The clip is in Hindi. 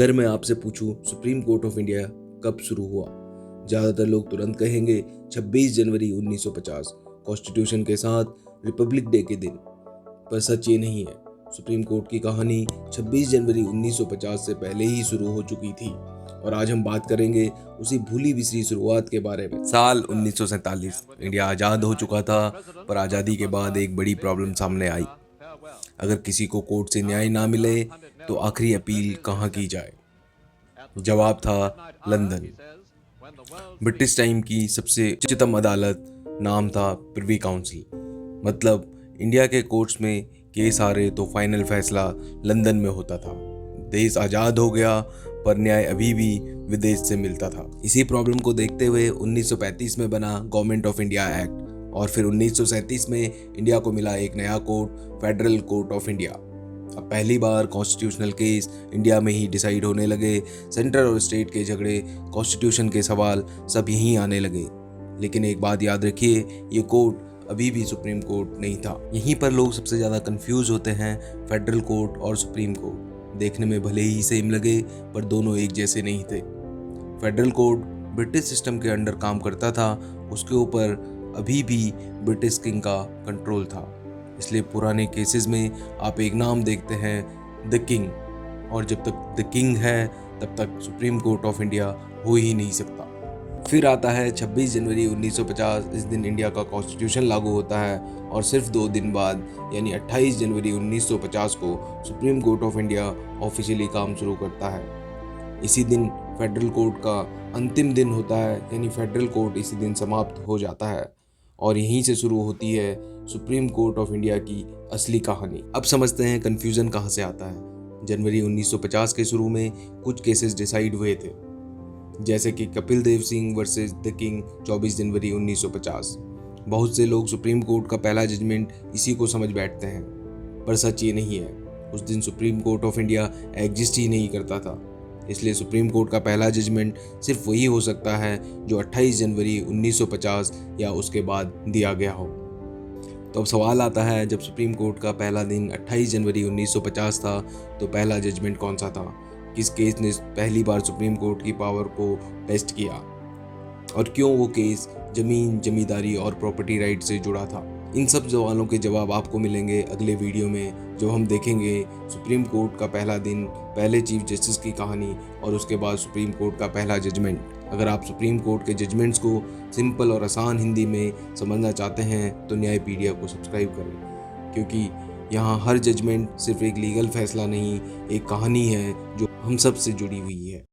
अगर मैं आपसे पूछूं सुप्रीम कोर्ट ऑफ इंडिया कब शुरू हुआ, ज़्यादातर लोग तुरंत कहेंगे 26 जनवरी 1950 कॉन्स्टिट्यूशन के साथ रिपब्लिक डे के दिन। पर सच ये नहीं है। सुप्रीम कोर्ट की कहानी 26 जनवरी 1950 से पहले ही शुरू हो चुकी थी और आज हम बात करेंगे उसी भूली बिसरी शुरुआत के बारे में। साल 1947 इंडिया आज़ाद हो चुका था, पर आज़ादी के बाद एक बड़ी प्रॉब्लम सामने आई। अगर किसी को कोर्ट से न्याय ना मिले तो आखिरी अपील कहाँ की जाए? जवाब था लंदन। ब्रिटिश टाइम की सबसे उच्चतम अदालत, नाम था प्रिवी काउंसिल। मतलब इंडिया के कोर्ट्स में केस आ रहे तो फाइनल फैसला लंदन में होता था। देश आज़ाद हो गया पर न्याय अभी भी विदेश से मिलता था। इसी प्रॉब्लम को देखते हुए 1935 में बना गवर्नमेंट ऑफ इंडिया एक्ट और फिर 1937 में इंडिया को मिला एक नया court, federal court of India. अब पहली बार कॉन्स्टिट्यूशनल केस इंडिया में ही डिसाइड होने लगे। सेंट्रल और स्टेट के झगड़े, कॉन्स्टिट्यूशन के सवाल सब यहीं आने लगे। लेकिन एक बात याद रखिए, ये कोर्ट अभी भी सुप्रीम कोर्ट नहीं था। यहीं पर लोग सबसे ज़्यादा कंफ्यूज होते हैं। फेडरल कोर्ट और सुप्रीम कोर्ट देखने में भले ही सेम लगे पर दोनों एक जैसे नहीं थे। फेडरल कोर्ट ब्रिटिश सिस्टम के अंडर काम करता था, उसके ऊपर अभी भी ब्रिटिश किंग का कंट्रोल था। इसलिए पुराने केसेस में आप एक नाम देखते हैं, द किंग, और जब तक द किंग है तब तक सुप्रीम कोर्ट ऑफ इंडिया हो ही नहीं सकता। फिर आता है 26 जनवरी 1950। इस दिन इंडिया का कॉन्स्टिट्यूशन लागू होता है और सिर्फ 2 दिन बाद यानी 28 जनवरी 1950 को supreme Court of India officially काम शुरू करता है। इसी दिन फेडरल कोर्ट का अंतिम दिन होता है, यानी फेडरल कोर्ट इसी दिन समाप्त हो जाता है और यहीं से शुरू होती है सुप्रीम कोर्ट ऑफ इंडिया की असली कहानी। अब समझते हैं कन्फ्यूज़न कहाँ से आता है। जनवरी 1950 के शुरू में कुछ केसेस डिसाइड हुए थे, जैसे कि Kapil Dev Singh versus the king 24 जनवरी 1950। बहुत से लोग सुप्रीम कोर्ट का पहला जजमेंट इसी को समझ बैठते हैं, पर सच ये नहीं है। उस दिन Supreme Court of India exist ही नहीं करता था। इसलिए सुप्रीम कोर्ट का पहला जजमेंट सिर्फ वही हो सकता है जो 28 जनवरी 1950 या उसके बाद दिया गया हो। तो अब सवाल आता है, जब सुप्रीम कोर्ट का पहला दिन 28 जनवरी 1950 था तो पहला जजमेंट कौन सा था? किस केस ने पहली बार सुप्रीम कोर्ट की पावर को टेस्ट किया और क्यों वो केस जमीन, जमींदारी और प्रॉपर्टी राइट से जुड़ा था? इन सब सवालों के जवाब आपको मिलेंगे अगले वीडियो में, जो हम देखेंगे सुप्रीम कोर्ट का पहला दिन, पहले चीफ जस्टिस की कहानी और उसके बाद सुप्रीम कोर्ट का पहला जजमेंट। अगर आप सुप्रीम कोर्ट के जजमेंट्स को सिंपल और आसान हिंदी में समझना चाहते हैं तो न्यायपीडिया को सब्सक्राइब करें, क्योंकि यहाँ हर जजमेंट सिर्फ एक लीगल फैसला नहीं, एक कहानी है जो हम सब से जुड़ी हुई है।